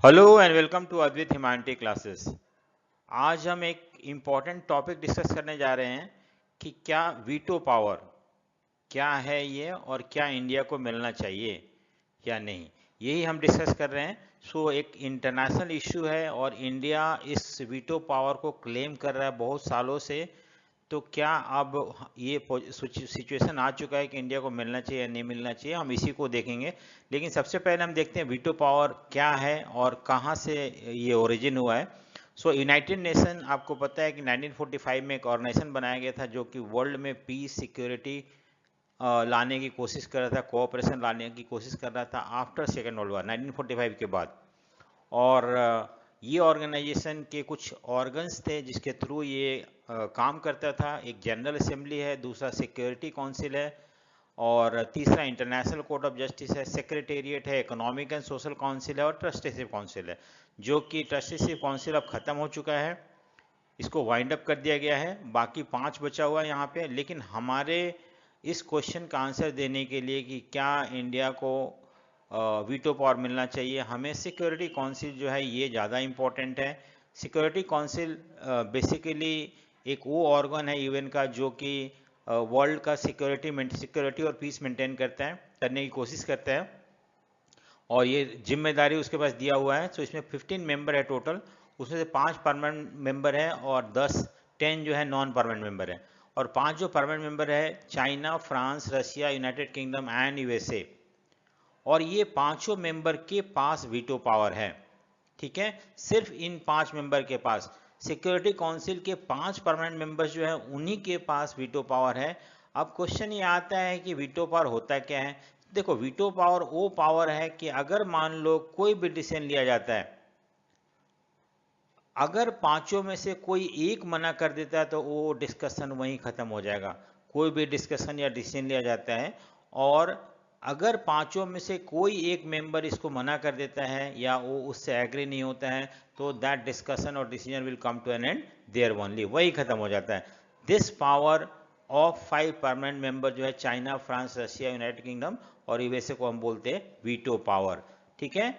Hello and welcome to Advit humanity classes. आज हम एक इम्पॉर्टेंट टॉपिक डिस्कस करने जा रहे हैं कि क्या वीटो पावर क्या है ये और क्या इंडिया को मिलना चाहिए या नहीं, यही हम डिस्कस कर रहे हैं। एक इंटरनेशनल इशू है और इंडिया इस वीटो पावर को क्लेम कर रहा है बहुत सालों से। तो क्या अब ये सिचुएशन आ चुका है कि इंडिया को मिलना चाहिए या नहीं मिलना चाहिए, हम इसी को देखेंगे। लेकिन सबसे पहले हम देखते हैं वीटो पावर क्या है और कहाँ से ये ओरिजिन हुआ है। यूनाइटेड नेशन, आपको पता है कि 1945 में एक ऑर्गेनाइजेशन बनाया गया था जो कि वर्ल्ड में पीस सिक्योरिटी लाने की कोशिश कर रहा था, कोऑपरेशन लाने की कोशिश कर रहा था आफ्टर सेकेंड वर्ल्ड वार 1945 के बाद। और ये ऑर्गेनाइजेशन के कुछ ऑर्गन्स थे जिसके थ्रू ये काम करता था। एक जनरल असेंबली है, दूसरा सिक्योरिटी काउंसिल है और तीसरा इंटरनेशनल कोर्ट ऑफ जस्टिस है, सेक्रेटेरिएट है, इकोनॉमिक एंड सोशल काउंसिल है और ट्रस्टीशिप काउंसिल है। जो कि ट्रस्टीशिप काउंसिल अब खत्म हो चुका है, इसको वाइंड अप कर दिया गया है। बाकी 5 बचा हुआ है यहाँ पे। लेकिन हमारे इस क्वेश्चन का आंसर देने के लिए कि क्या इंडिया को वीटो पावर मिलना चाहिए, हमें सिक्योरिटी काउंसिल जो है ये ज़्यादा इम्पोर्टेंट है। सिक्योरिटी काउंसिल बेसिकली एक वो ऑर्गन है यूएन का जो कि वर्ल्ड का सिक्योरिटी और पीस मेंटेन करता है, करने की कोशिश करता है और ये जिम्मेदारी उसके पास दिया हुआ है। इसमें 15 मेंबर है टोटल, उसमें से 5 परमानेंट मेंबर है और 10 जो है नॉन परमानेंट मेंबर है। और 5 जो परमानेंट मेंबर है, China, France, Russia, United kingdom and USA. और ये पांचों मेंबर के पास वीटो पावर है। ठीक है, सिर्फ इन 5 मेंबर के पास। सिक्योरिटी काउंसिल के 5 परमानेंट मेंबर्स जो है उन्हीं के पास वीटो पावर है। अब क्वेश्चन ये आता है कि वीटो पावर होता क्या है। देखो, वीटो पावर वो पावर है कि अगर मान लो कोई भी डिसीजन लिया जाता है, अगर पांचों में से कोई एक मना कर देता है तो वो डिस्कशन वहीं खत्म हो जाएगा। कोई भी डिस्कशन या डिसीजन लिया जाता है और अगर पांचों में से कोई एक मेंबर इसको मना कर देता है या वो उससे एग्री नहीं होता है तो दैट डिस्कशन और decision will come to an end there only, वही खत्म हो जाता है। This power of 5 permanent member जो है China, France, Russia, United Kingdom और यूएसए को हम बोलते हैं वीटो पावर। ठीक है,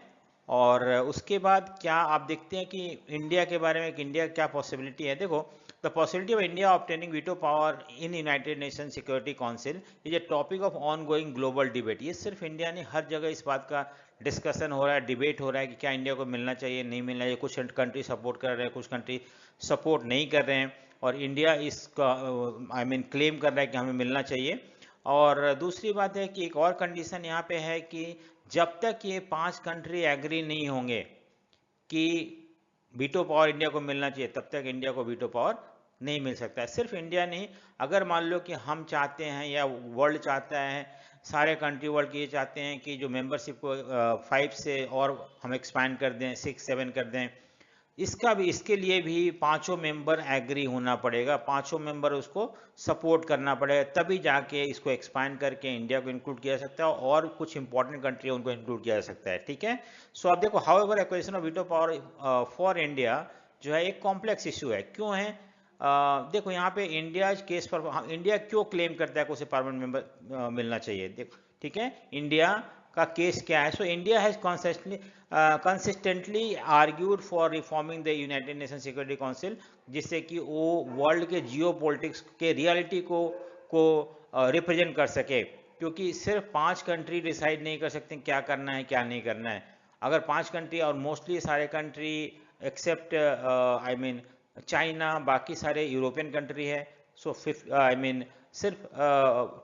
और उसके बाद क्या आप देखते हैं कि इंडिया के बारे में, कि इंडिया क्या पॉसिबिलिटी है। देखो, the possibility of India obtaining veto power in United nation security council is a topic of on going global debate. ये सिर्फ इंडिया नहीं, हर जगह इस बात का डिस्कशन हो रहा है, डिबेट हो रहा है कि क्या इंडिया को मिलना चाहिए, नहीं मिलना चाहिए। कुछ कंट्री सपोर्ट कर रहे हैं, कुछ कंट्री सपोर्ट नहीं कर रहे हैं और इंडिया इसका क्लेम कर रहा है कि हमें मिलना चाहिए। और दूसरी बात है कि एक और कंडीशन यहाँ पे है कि जब तक ये 5 कंट्री एग्री नहीं होंगे कि वीटो पावर इंडिया को मिलना चाहिए, तब तक इंडिया को वीटो पावर नहीं मिल सकता है। सिर्फ इंडिया नहीं, अगर मान लो कि हम चाहते हैं या वर्ल्ड चाहता है, सारे कंट्री वर्ल्ड के ये चाहते हैं कि जो मेंबरशिप को 5 से और हम एक्सपैंड कर दें, 6-7 कर दें, इसके लिए भी पांचों मेंबर एग्री होना पड़ेगा, पांचों मेंबर उसको सपोर्ट करना पड़ेगा, तभी जाके इसको एक्सपैंड करके इंडिया को इंक्लूड किया जा सकता है और कुछ इंपॉर्टेंट कंट्री उनको इंक्लूड किया जा सकता है। ठीक है, आप देखो, how ever acquisition of veto power for India जो है एक कॉम्प्लेक्स इशू है। क्यों है? देखो, यहाँ पे इंडिया केस पर इंडिया क्यों क्लेम करता है कि उसे परमानेंट मेंबर मिलना चाहिए। देखो, ठीक है, इंडिया का केस क्या है। India has consistently argued for reforming the United nation security council, जिससे कि वो वर्ल्ड के जियो पॉलिटिक्स के रियलिटी को रिप्रेजेंट कर सके। क्योंकि सिर्फ 5 कंट्री डिसाइड नहीं कर सकते क्या करना है क्या नहीं करना है। अगर 5 कंट्री, और मोस्टली सारे कंट्री एक्सेप्ट चाइना, बाकी सारे यूरोपियन कंट्री है। सिर्फ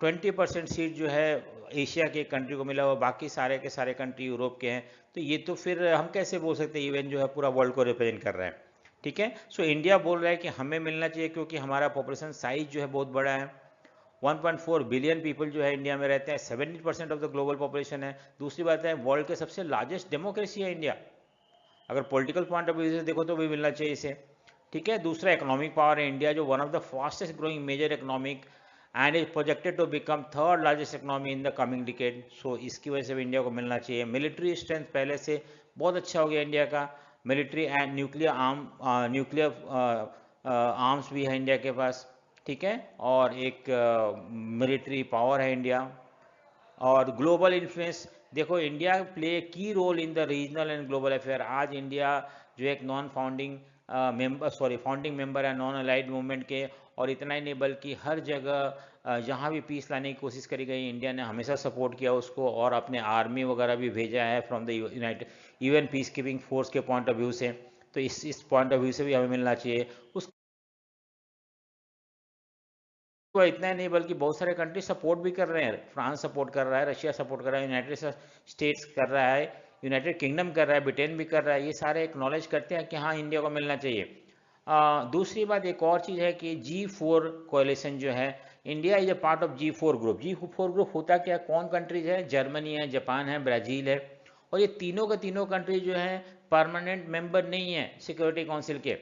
20% सीट जो है एशिया के कंट्री को मिला हुआ, बाकी सारे के सारे कंट्री यूरोप के हैं। तो ये तो फिर हम कैसे बोल सकते हैं इवेंट जो है पूरा वर्ल्ड को रिप्रेजेंट कर रहा है। ठीक है, इंडिया बोल रहा है कि हमें मिलना चाहिए क्योंकि हमारा पॉपुलेशन साइज जो है बहुत बड़ा है। 1.4 बिलियन पीपल जो है इंडिया में रहते हैं, 70% ऑफ द ग्लोबल पॉपुलेशन है। दूसरी बात है, वर्ल्ड के सबसे लार्जेस्ट डेमोक्रेसी है इंडिया। अगर पॉलिटिकल पॉइंट ऑफ व्यू से देखो तो भी मिलना चाहिए इसे। ठीक है, दूसरा इकोनॉमिक पावर है इंडिया, जो one of the fastest growing major economic and is projected to become third largest economy in the coming decade. इसकी वजह से भी इंडिया को मिलना चाहिए। मिलिट्री स्ट्रेंथ पहले से बहुत अच्छा हो गया इंडिया का। मिलिट्री एंड न्यूक्लियर आर्म्स भी है इंडिया के पास। ठीक है, और एक मिलिट्री पावर है इंडिया। और ग्लोबल इन्फ्लुएंस, देखो India play key role in the regional and global affair. आज इंडिया जो एक नॉन फाउंडिंग फाउंडिंग मेंबर है नॉन अलाइड मूवमेंट के, और इतना ही नहीं बल्कि हर जगह जहाँ भी पीस लाने की कोशिश करी गई इंडिया ने हमेशा सपोर्ट किया उसको, और अपने आर्मी वगैरह भी भेजा है from the United UN peace keeping force के पॉइंट ऑफ व्यू से। तो इस पॉइंट ऑफ व्यू से भी हमें मिलना चाहिए। उसको इतना ही नहीं बल्कि बहुत सारे कंट्री सपोर्ट भी कर रहे हैं। फ्रांस सपोर्ट कर रहा है, रशिया सपोर्ट कर रहा है, यूनाइटेड स्टेट्स कर रहा है, यूनाइटेड किंगडम कर रहा है, ब्रिटेन भी कर रहा है। ये सारे एक्नॉलेज करते हैं कि हाँ इंडिया को मिलना चाहिए। दूसरी बात एक और चीज़ है कि G4 कोalition जो है, India is a part of G4 group. G4 group होता क्या, कौन कंट्रीज है, जर्मनी है, जापान है, ब्राज़ील है। और ये तीनों के तीनों कंट्री जो है परमानेंट मेंबर नहीं है सिक्योरिटी काउंसिल के,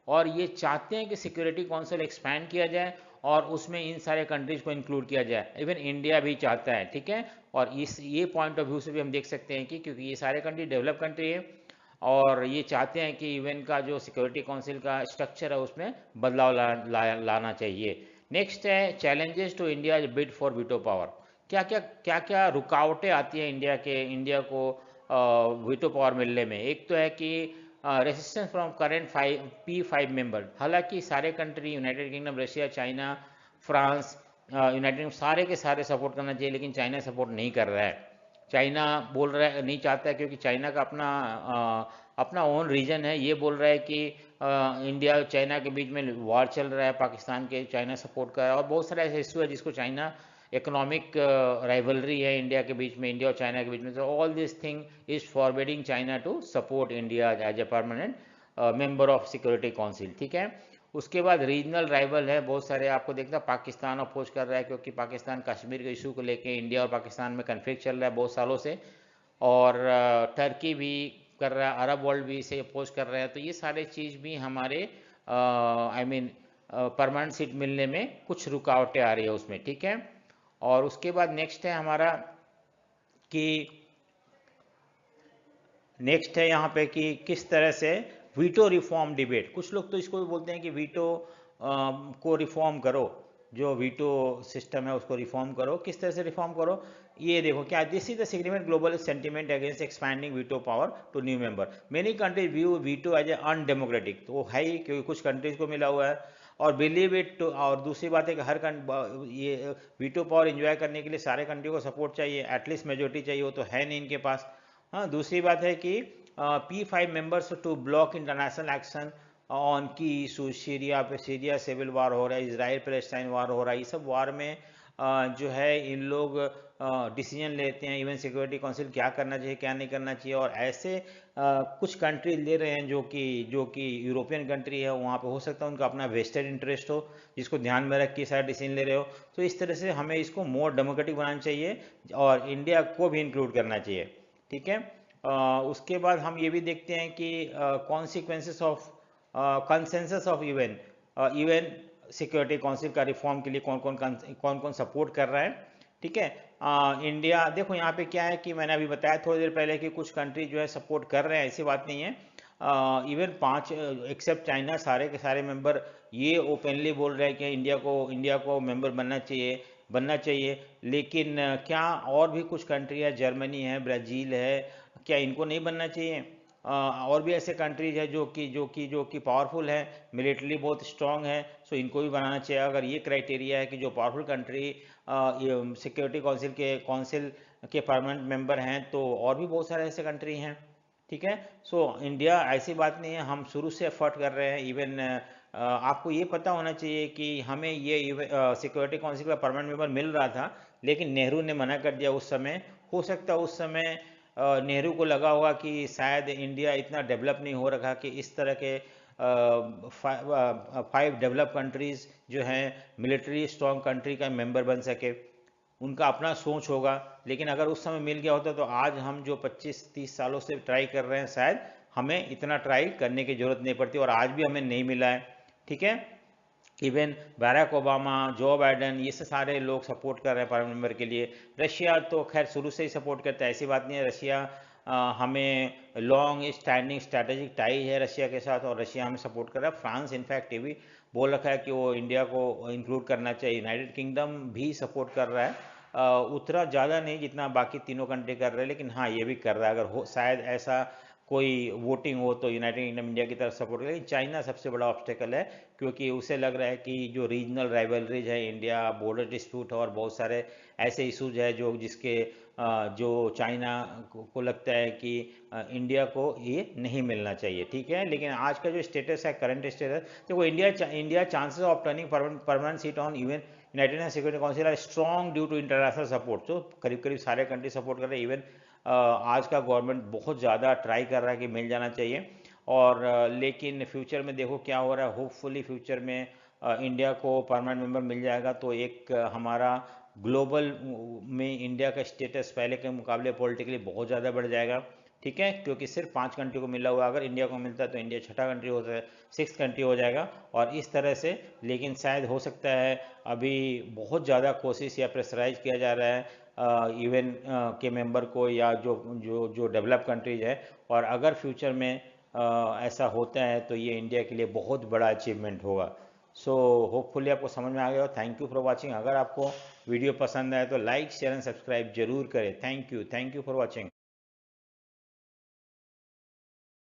और ये चाहते हैं कि सिक्योरिटी काउंसिल एक्सपैंड किया जाए और उसमें इन सारे कंट्रीज को इंक्लूड किया जाए। इवन इंडिया भी चाहता है, ठीक है। और इस ये पॉइंट ऑफ व्यू से भी हम देख सकते हैं कि क्योंकि ये सारे कंट्री डेवलप कंट्री है और ये चाहते हैं कि यूएन का जो सिक्योरिटी काउंसिल का स्ट्रक्चर है उसमें बदलाव लाना चाहिए। नेक्स्ट है challenges to India bid for veto power. क्या क्या रुकावटें आती हैं इंडिया को वीटो पावर मिलने में। एक तो है कि resistance from current P5 member. हालांकि सारे country United kingdom, Russia, China, France, United सारे के सारे सपोर्ट करना चाहिए, लेकिन चाइना सपोर्ट नहीं कर रहा है। चाइना बोल रहा है नहीं चाहता है क्योंकि चाइना का अपना ओन रीजन है। ये बोल रहा है कि इंडिया और चाइना के बीच में वार चल रहा है, पाकिस्तान के चाइना सपोर्ट कर रहा है, और बहुत सारे ऐसे इशू है जिसको चाइना इकोनॉमिक राइवलरी है इंडिया के बीच में, इंडिया और चाइना के बीच में। तो all this thing is forbidding China to support India as a permanent member of security council, ठीक है। उसके बाद रीजनल राइवल है बहुत सारे, आपको देखना पाकिस्तान अपोज कर रहा है क्योंकि पाकिस्तान कश्मीर के इशू को लेके इंडिया और पाकिस्तान में कन्फ्लिक्ट चल रहा है बहुत सालों से, और टर्की भी कर रहा है, अरब वर्ल्ड भी इसे अपोज कर रहे हैं। तो ये सारे चीज़ भी हमारे आई मीन परमानेंट सीट मिलने में कुछ रुकावटें आ रही है उसमें, ठीक है। और उसके बाद नेक्स्ट है हमारा कि नेक्स्ट है यहाँ पे कि किस तरह से वीटो रिफॉर्म डिबेट। कुछ लोग तो इसको भी बोलते हैं कि वीटो को रिफॉर्म करो, जो वीटो सिस्टम है उसको रिफॉर्म करो। किस तरह से रिफॉर्म करो, ये देखो क्या, this is the significant global sentiment against expanding veto power to new member. Many countries view veto as a undemocratic, तो है ही क्योंकि कुछ कंट्रीज को मिला हुआ है और बिलीव इट। और दूसरी बात है कि हर ये वीटो पावर एंजॉय करने के लिए सारे कंट्री को सपोर्ट चाहिए, एटलीस्ट मेजोरिटी चाहिए, वो तो है नहीं इनके पास। हाँ, दूसरी बात है कि P5 members to block international action on key issue. Syria civil war हो रहा है, इसराइल पैलेस्टाइन वार हो रहा है, ये सब वार में जो है इन लोग डिसीजन लेते हैं, इवन सिक्योरिटी काउंसिल क्या करना चाहिए क्या नहीं करना चाहिए। और ऐसे कुछ कंट्री ले रहे हैं जो कि यूरोपियन कंट्री है, वहाँ पे हो सकता है उनका अपना वेस्टेड इंटरेस्ट हो जिसको ध्यान में रख के सारे डिसीजन ले रहे हो। तो इस तरह से हमें इसको मोर डेमोक्रेटिक बनाना चाहिए और इंडिया को भी इंक्लूड करना चाहिए, ठीक है। उसके बाद हम ये भी देखते हैं कि consequences of consensus of UN security council का रिफॉर्म के लिए कौन कौन सपोर्ट कर रहा है, ठीक है। इंडिया देखो यहाँ पे क्या है कि मैंने अभी बताया थोड़ी देर पहले कि कुछ कंट्री जो है सपोर्ट कर रहे हैं, ऐसी बात नहीं है। इवन 5 एक्सेप्ट चाइना सारे के सारे मेंबर ये ओपनली बोल रहे हैं कि इंडिया को मेंबर बनना चाहिए। लेकिन क्या और भी कुछ कंट्री है, जर्मनी है, ब्राज़ील है, क्या इनको नहीं बनना चाहिए? और भी ऐसे कंट्रीज है जो कि पावरफुल है, मिलिट्री बहुत स्ट्रांग है, सो इनको भी बनाना चाहिए। अगर ये क्राइटेरिया है कि जो पावरफुल कंट्री सिक्योरिटी काउंसिल के परमानेंट मेंबर हैं, तो और भी बहुत सारे ऐसे कंट्री हैं, ठीक है। सो इंडिया ऐसी बात नहीं है, हम शुरू से एफर्ट कर रहे हैं। इवन आपको ये पता होना चाहिए कि हमें ये सिक्योरिटी काउंसिल का परमानेंट मेंबर मिल रहा था, लेकिन नेहरू ने मना कर दिया उस समय। हो सकता है उस समय नेहरू को लगा होगा कि शायद इंडिया इतना डेवलप नहीं हो रखा कि इस तरह के 5 डेवलप कंट्रीज जो हैं मिलिट्री स्ट्रॉन्ग कंट्री का मेंबर बन सके, उनका अपना सोच होगा। लेकिन अगर उस समय मिल गया होता तो आज हम जो 25-30 सालों से ट्राई कर रहे हैं, शायद हमें इतना ट्राई करने की जरूरत नहीं पड़ती, और आज भी हमें नहीं मिला है, ठीक है। इवन बैराक ओबामा, जो बाइडन, ये से सारे लोग सपोर्ट कर रहे हैं परमानेंट मेंबर के लिए। रशिया तो खैर शुरू से ही सपोर्ट करता है, ऐसी बात नहीं है। रशिया हमें लॉन्ग स्टैंडिंग स्ट्रैटेजिक टाई है रशिया के साथ, और रशिया हमें सपोर्ट कर रहा है। फ्रांस इनफैक्ट ये भी बोल रखा है कि वो इंडिया को इंक्लूड करना चाहिए। यूनाइटेड किंगडम भी सपोर्ट कर रहा है उतना ज़्यादा नहीं जितना बाकी तीनों कंट्री कर रहे हैं, लेकिन हाँ ये भी कर रहा है। अगर हो शायद ऐसा कोई वोटिंग हो तो यूनाइटेड किंगडम इंडिया की तरफ सपोर्ट करेगी। चाइना सबसे बड़ा ऑब्स्टेकल है, क्योंकि उसे लग रहा है कि जो रीजनल राइवलरीज है, इंडिया बॉर्डर डिस्प्यूट और बहुत सारे ऐसे इशूज है जो जिसके जो चाइना को लगता है कि इंडिया को ये नहीं मिलना चाहिए, ठीक है। लेकिन आज का जो स्टेटस है, करंट स्टेटस, देखो India chances of turning permanent seat on even united nation security council are strong due to international support. तो करीब करीब सारे कंट्री सपोर्ट कर रहे हैं। इवन आज का गवर्नमेंट बहुत ज़्यादा ट्राई कर रहा है कि मिल जाना चाहिए। और लेकिन फ्यूचर में देखो क्या हो रहा है। होपफुली फ्यूचर में इंडिया को परमानेंट मेंबर मिल जाएगा तो एक हमारा ग्लोबल में इंडिया का स्टेटस पहले के मुकाबले पॉलिटिकली बहुत ज़्यादा बढ़ जाएगा, ठीक है। क्योंकि सिर्फ 5 कंट्री को मिला हुआ, अगर इंडिया को मिलता है तो इंडिया छठा कंट्री हो जाए, 6th कंट्री हो जाएगा और इस तरह से। लेकिन शायद हो सकता है अभी बहुत ज़्यादा कोशिश या प्रेशराइज किया जा रहा है यूएन के मेंबर को या जो जो जो डेवलप कंट्रीज है। और अगर फ्यूचर में ऐसा होता है तो ये इंडिया के लिए बहुत बड़ा अचीवमेंट होगा। सो होपफुली आपको समझ में आ गया हो। Thank you for watching. अगर आपको वीडियो पसंद आए तो लाइक शेयर एंड सब्सक्राइब जरूर करें। Thank you for watching.